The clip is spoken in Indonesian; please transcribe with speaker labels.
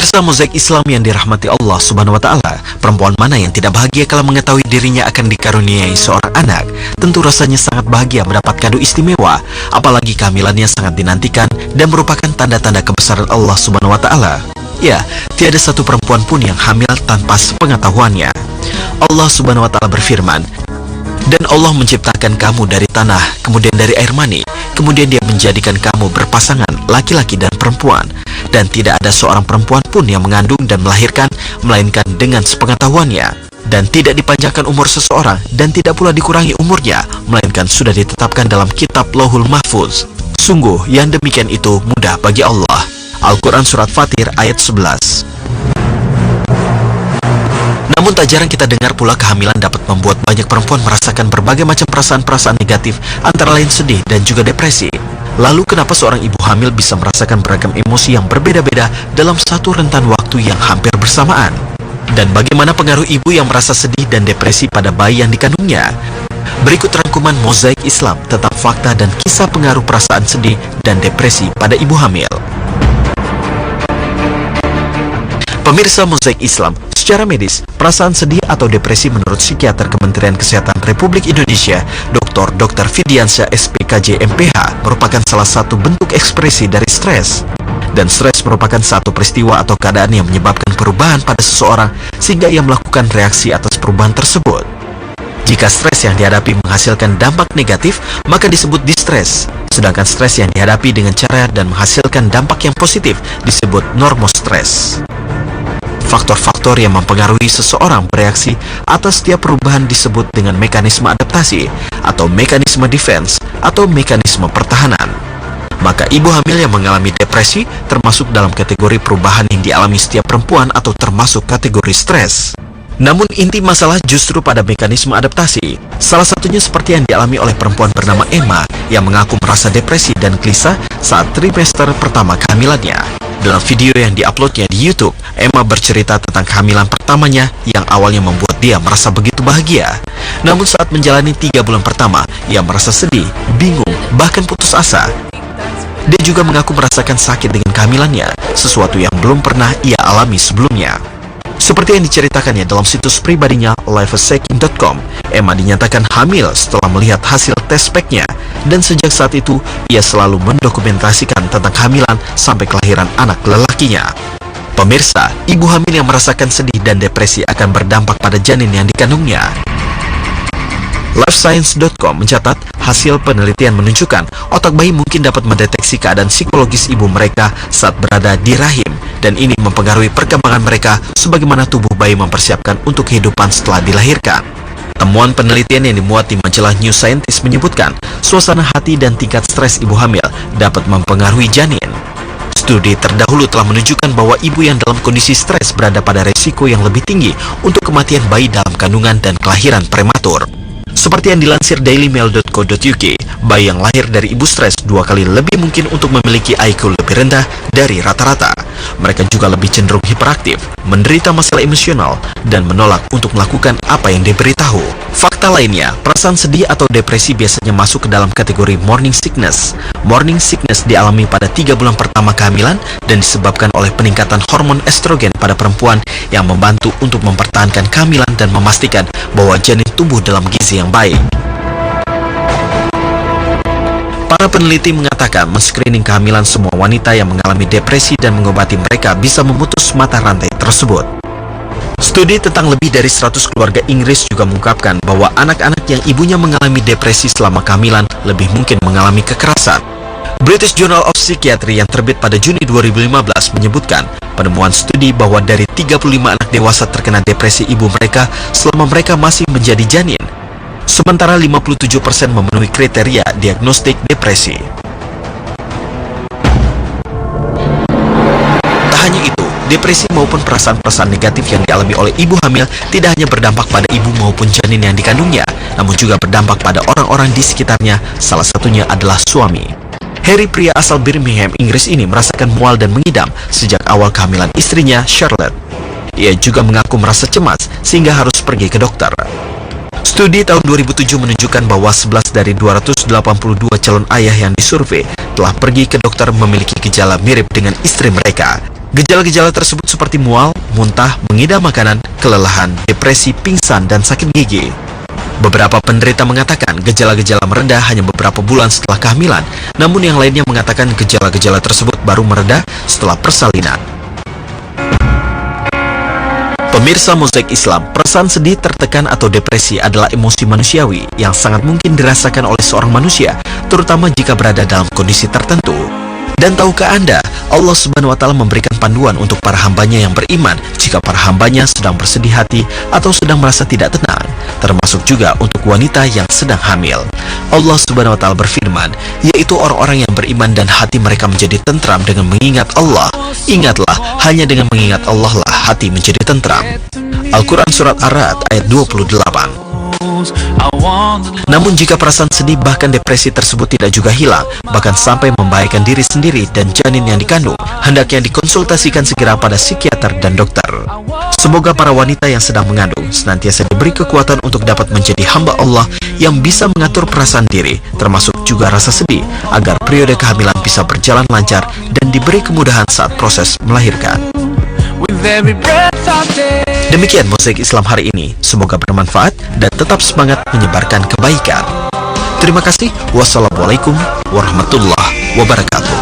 Speaker 1: Pemirsa Mozaik Islam yang dirahmati Allah Subhanahu wa Ta'ala, perempuan mana yang tidak bahagia kalau mengetahui dirinya akan dikaruniai seorang anak? Tentu rasanya sangat bahagia mendapat kado istimewa, apalagi kehamilannya sangat dinantikan dan merupakan tanda-tanda kebesaran Allah Subhanahu wa Ta'ala. Ya, tiada satu perempuan pun yang hamil tanpa sepengetahuannya. Allah Subhanahu wa Ta'ala berfirman, "Dan Allah menciptakan kamu dari tanah, kemudian dari air mani, kemudian Dia menjadikan kamu berpasangan laki-laki dan perempuan. Dan tidak ada seorang perempuan pun yang mengandung dan melahirkan, melainkan dengan sepengetahuannya. Dan tidak dipanjangkan umur seseorang, dan tidak pula dikurangi umurnya, melainkan sudah ditetapkan dalam kitab Lauhul Mahfuz. Sungguh, yang demikian itu mudah bagi Allah." Al-Quran Surat Fatir ayat 11. Namun tak jarang kita dengar pula kehamilan dapat membuat banyak perempuan merasakan berbagai macam perasaan-perasaan negatif, antara lain sedih dan juga depresi. Lalu kenapa seorang ibu hamil bisa merasakan beragam emosi yang berbeda-beda dalam satu rentan waktu yang hampir bersamaan? Dan bagaimana pengaruh ibu yang merasa sedih dan depresi pada bayi yang dikandungnya? Berikut rangkuman Mozaik Islam tentang fakta dan kisah pengaruh perasaan sedih dan depresi pada ibu hamil. Pemirsa Mozaik Islam, secara medis, perasaan sedih atau depresi menurut psikiater Kementerian Kesehatan Republik Indonesia, Dr. Fidiansyah SPKJ MPH, merupakan salah satu bentuk ekspresi dari stres. Dan stres merupakan satu peristiwa atau keadaan yang menyebabkan perubahan pada seseorang sehingga ia melakukan reaksi atas perubahan tersebut. Jika stres yang dihadapi menghasilkan dampak negatif, maka disebut distres. Sedangkan stres yang dihadapi dengan cara dan menghasilkan dampak yang positif disebut normostres. Faktor-faktor yang mempengaruhi seseorang bereaksi atas setiap perubahan disebut dengan mekanisme adaptasi, atau mekanisme defense, atau mekanisme pertahanan. Maka ibu hamil yang mengalami depresi termasuk dalam kategori perubahan yang dialami setiap perempuan atau termasuk kategori stres. Namun inti masalah justru pada mekanisme adaptasi. Salah satunya seperti yang dialami oleh perempuan bernama Emma yang mengaku merasa depresi dan gelisah saat trimester pertama kehamilannya. Dalam video yang diuploadnya di YouTube, Emma bercerita tentang kehamilan pertamanya yang awalnya membuat dia merasa begitu bahagia. Namun saat menjalani 3 bulan pertama, ia merasa sedih, bingung, bahkan putus asa. Dia juga mengaku merasakan sakit dengan kehamilannya, sesuatu yang belum pernah ia alami sebelumnya. Seperti yang diceritakannya dalam situs pribadinya lifeaseking.com, Emma dinyatakan hamil setelah melihat hasil tes speknya, dan sejak saat itu ia selalu mendokumentasikan tentang kehamilan sampai kelahiran anak lelakinya. Pemirsa, ibu hamil yang merasakan sedih dan depresi akan berdampak pada janin yang dikandungnya. Lifescience.com mencatat hasil penelitian menunjukkan otak bayi mungkin dapat mendeteksi keadaan psikologis ibu mereka saat berada di rahim, dan ini mempengaruhi perkembangan mereka sebagaimana tubuh bayi mempersiapkan untuk kehidupan setelah dilahirkan. Temuan penelitian yang dimuat di majalah New Scientist menyebutkan suasana hati dan tingkat stres ibu hamil dapat mempengaruhi janin. Studi terdahulu telah menunjukkan bahwa ibu yang dalam kondisi stres berada pada resiko yang lebih tinggi untuk kematian bayi dalam kandungan dan kelahiran prematur. Seperti yang dilansir dailymail.co.uk, bayi yang lahir dari ibu stres 2 kali lebih mungkin untuk memiliki IQ lebih rendah dari rata-rata. Mereka juga lebih cenderung hiperaktif, menderita masalah emosional, dan menolak untuk melakukan apa yang diberitahu. Fakta lainnya, perasaan sedih atau depresi biasanya masuk ke dalam kategori morning sickness. Morning sickness dialami pada 3 bulan pertama kehamilan dan disebabkan oleh peningkatan hormon estrogen pada perempuan yang membantu untuk mempertahankan kehamilan dan memastikan bahwa janin tumbuh dalam gizi yang baik. Para peneliti mengatakan men-screening kehamilan semua wanita yang mengalami depresi dan mengobati mereka bisa memutus mata rantai tersebut. Studi tentang lebih dari 100 keluarga Inggris juga mengungkapkan bahwa anak-anak yang ibunya mengalami depresi selama kehamilan lebih mungkin mengalami kekerasan. British Journal of Psychiatry yang terbit pada Juni 2015 menyebutkan penemuan studi bahwa dari 35 anak dewasa terkena depresi ibu mereka selama mereka masih menjadi janin. Sementara 57% memenuhi kriteria diagnostik depresi. Tak hanya itu, depresi maupun perasaan-perasaan negatif yang dialami oleh ibu hamil tidak hanya berdampak pada ibu maupun janin yang dikandungnya, namun juga berdampak pada orang-orang di sekitarnya, salah satunya adalah suami. Harry, pria asal Birmingham, Inggris ini merasakan mual dan mengidam sejak awal kehamilan istrinya, Charlotte. Ia juga mengaku merasa cemas sehingga harus pergi ke dokter. Studi tahun 2007 menunjukkan bahwa 11 dari 282 calon ayah yang disurvei telah pergi ke dokter memiliki gejala mirip dengan istri mereka. Gejala-gejala tersebut seperti mual, muntah, mengidam makanan, kelelahan, depresi, pingsan, dan sakit gigi. Beberapa penderita mengatakan gejala-gejala mereda hanya beberapa bulan setelah kehamilan, namun yang lainnya mengatakan gejala-gejala tersebut baru mereda setelah persalinan. Pemirsa Mozaik Islam, perasaan sedih, tertekan, atau depresi adalah emosi manusiawi yang sangat mungkin dirasakan oleh seorang manusia, terutama jika berada dalam kondisi tertentu. Dan tahukah Anda, Allah Subhanahu wa Ta'ala memberikan panduan untuk para hambanya yang beriman jika para hambanya sedang bersedih hati atau sedang merasa tidak tenang, termasuk juga untuk wanita yang sedang hamil. Allah Subhanahu wa Ta'ala berfirman, yaitu orang-orang yang beriman dan hati mereka menjadi tentram dengan mengingat Allah. Ingatlah, hanya dengan mengingat Allah lah hati menjadi tentram. Al-Quran Surat Ar-Ra'd ayat 28. Namun jika perasaan sedih bahkan depresi tersebut tidak juga hilang, bahkan sampai membahayakan diri sendiri dan janin yang dikandung, hendaknya dikonsultasikan segera pada psikiater dan dokter. Semoga para wanita yang sedang mengandung senantiasa diberi kekuatan untuk dapat menjadi hamba Allah yang bisa mengatur perasaan diri, termasuk juga rasa sedih, agar periode kehamilan bisa berjalan lancar dan diberi kemudahan saat proses melahirkan. Demikian Mozaik Islam hari ini, semoga bermanfaat dan tetap semangat menyebarkan kebaikan. Terima kasih. Wassalamualaikum warahmatullahi wabarakatuh.